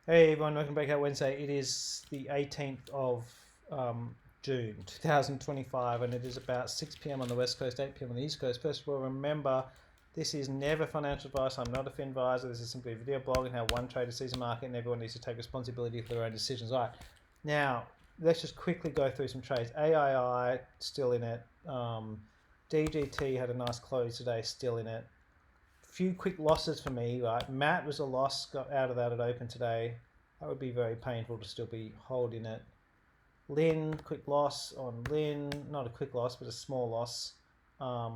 Hey everyone, welcome to Breakout Wednesday. It is the 18th of June 2025 and it is about 6 p.m. on the West Coast, 8 p.m. on the East Coast. First of all, remember this is never financial advice. I'm not a fin advisor. This is simply a video blog and how one trader sees a market, and everyone needs to take responsibility for their own decisions. All right, now let's just quickly go through some trades. AII still in it. DGT had a nice close today, still in it. Few quick losses for me, right? Matt was a loss, got out of that at open today. That would be very painful to still be holding it. Lynn, quick loss on Lynn. Not a quick loss, but a small loss. I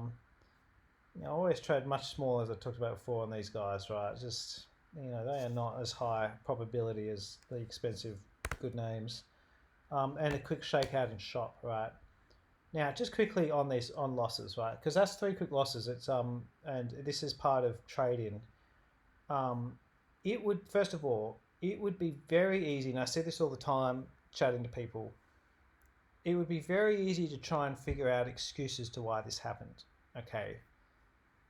always trade much smaller, as I talked about before, on these guys, right? Just, they are not as high probability as the expensive good names. And a quick shakeout and shop, right? Now, just quickly on these on losses, right? Because that's three quick losses. It's and this is part of trading. It would first of all, it would be very easy, and I say this all the time, chatting to people. It would be very easy to try and figure out excuses to why this happened. Okay,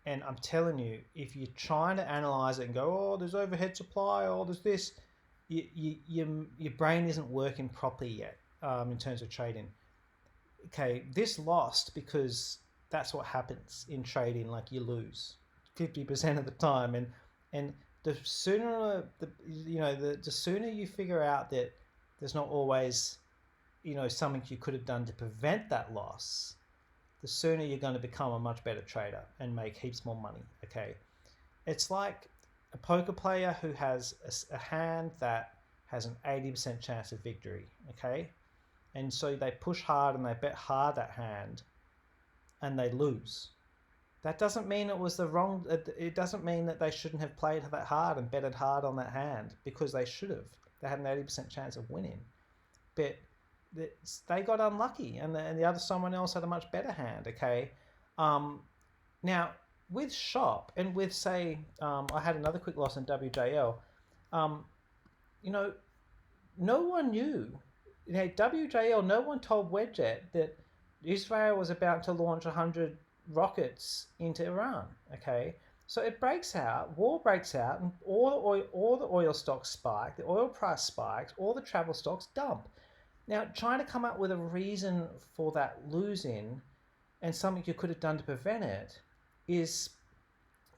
and I'm telling you, if you're trying to analyze it and go, oh, there's overhead supply, oh, there's this, your brain isn't working properly yet in terms of trading. Okay, this lost because that's what happens in trading. Like, you lose 50% of the time, and the sooner the sooner you figure out that there's not always something you could have done to prevent that loss, the sooner you're going to become a much better trader and make heaps more money. Okay, it's like a poker player who has a hand that has an 80% chance of victory. Okay, and so they push hard and they bet hard that hand and they lose. That doesn't mean it was the wrong, it doesn't mean that they shouldn't have played that hard and betted hard on that hand, because they should have. They had an 80% chance of winning. But they got unlucky, and the other someone else had a much better hand, okay? Now, with Shop and with, say, I had another quick loss in WJL, no one knew. WJL, no one told Wedjet that Israel was about to launch 100 rockets into Iran. Okay, so it breaks out, war breaks out, and all the oil stocks spike, the oil price spikes, all the travel stocks dump. Now, trying to come up with a reason for that losing and something you could have done to prevent it is,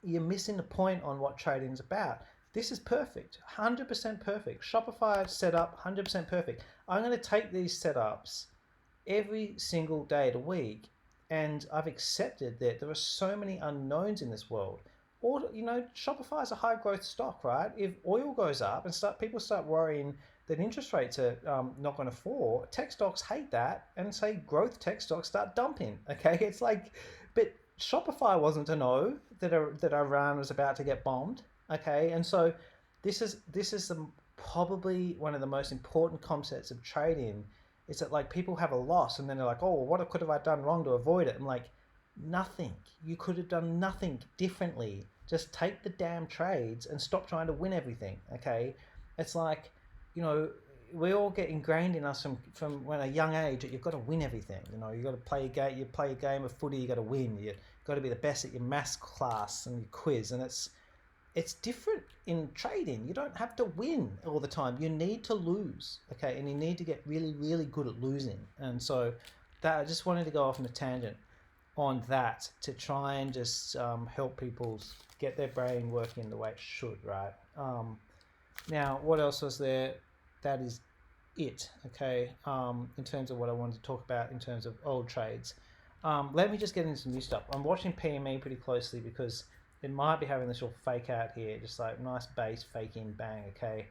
you're missing the point on what trading is about. This is perfect, 100% perfect. Shopify setup, 100% perfect. I'm going to take these setups every single day of the week, and I've accepted that there are so many unknowns in this world. Or, Shopify is a high growth stock, right? If oil goes up and people start worrying that interest rates are not going to fall, tech stocks hate that, and say growth tech stocks start dumping. Okay, it's like, but Shopify wasn't to know that Iran was about to get bombed. Okay, and so this is probably one of the most important concepts of trading, is that, like, people have a loss and then they're like, oh, what could have I done wrong to avoid it? I'm like, nothing. You could have done nothing differently. Just take the damn trades and stop trying to win everything. Okay, it's like, we all get ingrained in us from when a young age that you've got to win everything. You've got to play a game. You play a game of footy, you got to win. You've got to be the best at your maths class and your quiz, and it's different in trading. You don't have to win all the time. You need to lose, okay? And you need to get really, really good at losing. And so that, I just wanted to go off on a tangent on that to try and just help people get their brain working the way it should, right? Now, what else was there? That is it, okay? In terms of what I wanted to talk about in terms of old trades. Let me just get into some new stuff. I'm watching PME pretty closely because it might be having this little fake out here, just like nice base, fake in, bang, okay?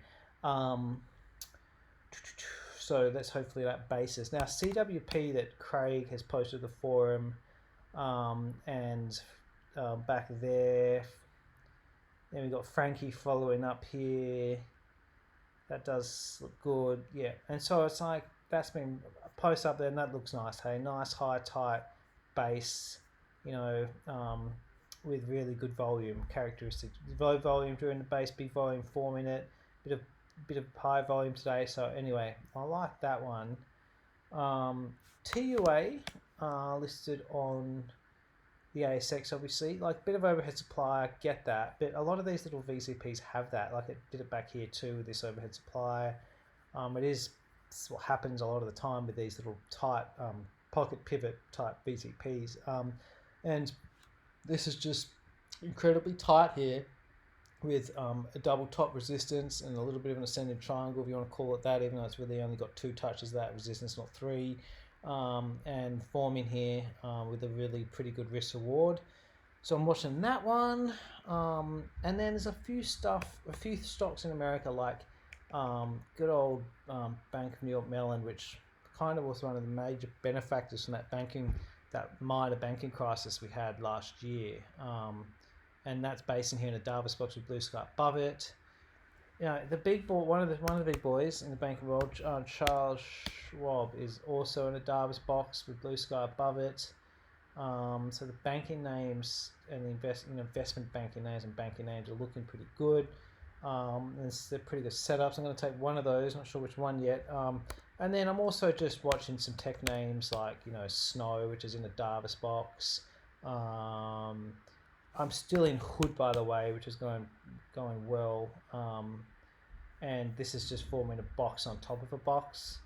So that's hopefully that basis. Now, CWP that Craig has posted the forum, and back there. Then we got Frankie following up here. That does look good, yeah. And so it's like, that's been a post up there, and that looks nice, hey? Nice, high, tight base, with really good volume characteristics. Low volume during the base, big volume forming it, bit of high volume today. So anyway, I like that one. TUA listed on the ASX, obviously. Like, bit of overhead supply, I get that. But a lot of these little VCPs have that. Like, it did it back here too with this overhead supply. It's what happens a lot of the time with these little tight pocket pivot type VCPs. And this is just incredibly tight here with a double top resistance and a little bit of an ascending triangle, if you want to call it that, even though it's really only got 2 touches of that resistance, not 3. And forming here with a really pretty good risk reward. So I'm watching that one. And then there's a few stocks in America, like good old Bank of New York Mellon, which kind of was one of the major benefactors from that minor banking crisis we had last year. And that's based in here in a Davis box with blue sky above it. You know, the big boy, one of the big boys in the banking world, Charles Schwab, is also in a Davis box with blue sky above it. So the banking names and the investment banking names and banking names are looking pretty good. They're pretty good setups. I'm going to take one of those, not sure which one yet. And then I'm also just watching some tech names like, Snow, which is in the Davis box. I'm still in Hood, by the way, which is going well. And this is just forming a box on top of a box.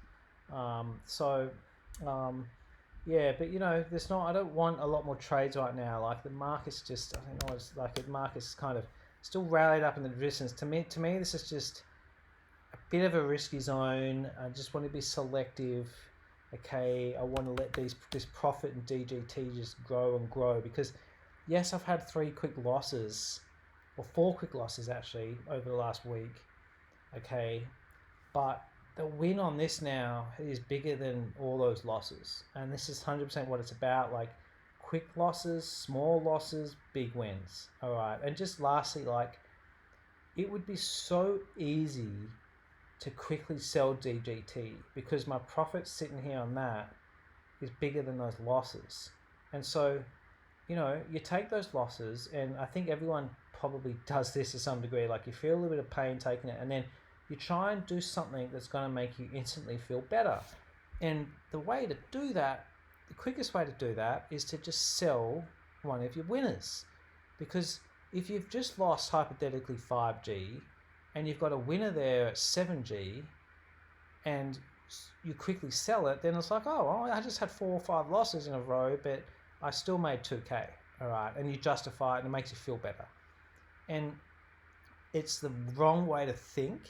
Yeah, but I don't want a lot more trades right now. Like the market's just, the market's kind of still rallied up in the resistance. To me, this is just a bit of a risky zone. I just want to be selective. Okay, I want to let this profit and DGT just grow and grow, because yes, I've had 3 quick losses, or 4 quick losses actually over the last week. Okay, but the win on this now is bigger than all those losses, and this is 100% what it's about. Like quick losses, small losses, big wins. All right, and just lastly, like it would be so easy to quickly sell DGT because my profit sitting here on that is bigger than those losses. And so you take those losses, and I think everyone probably does this to some degree. Like you feel a little bit of pain taking it, and then you try and do something that's going to make you instantly feel better. And the way to do that, the quickest way to do that, is to just sell one of your winners. Because if you've just lost hypothetically 5G and you've got a winner there at 7G and you quickly sell it, then it's like, oh, well, I just had 4 or 5 losses in a row, but I still made 2K, all right? And you justify it and it makes you feel better. And it's the wrong way to think.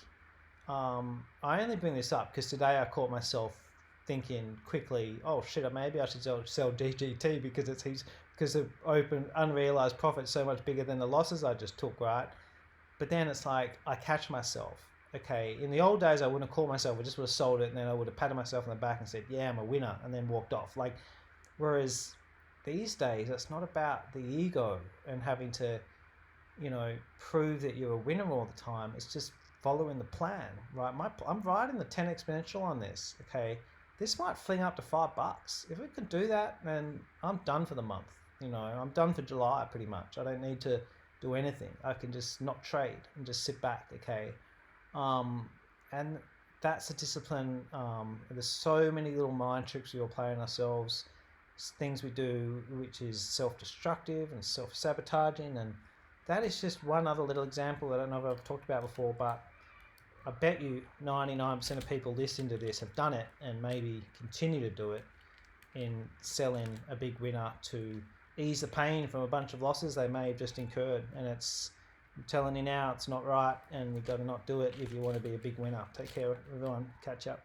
I only bring this up because today I caught myself thinking quickly, oh shit, maybe I should sell DGT because the open unrealized profit so much bigger than the losses I just took, right? But then it's like I catch myself. Okay, in the old days I wouldn't have called myself, I just would have sold it, and then I would have patted myself on the back and said, yeah, I'm a winner, and then walked off. Like, whereas these days it's not about the ego and having to, prove that you're a winner all the time. It's just following the plan, right? I'm riding the 10 exponential on this. Okay, this might fling up to $5. If it can do that, then I'm done for the month. I'm done for July pretty much. I don't need to do anything. I can just not trade and just sit back. Okay, and that's a discipline. There's so many little mind tricks we all play on ourselves, things we do which is self-destructive and self-sabotaging, and that is just one other little example. I don't know if I've talked about before, but I bet you 99% of people listening to this have done it and maybe continue to do it in selling a big winner to ease the pain from a bunch of losses they may have just incurred. And I'm telling you now, it's not right, and you've got to not do it if you want to be a big winner. Take care, everyone. Catch up.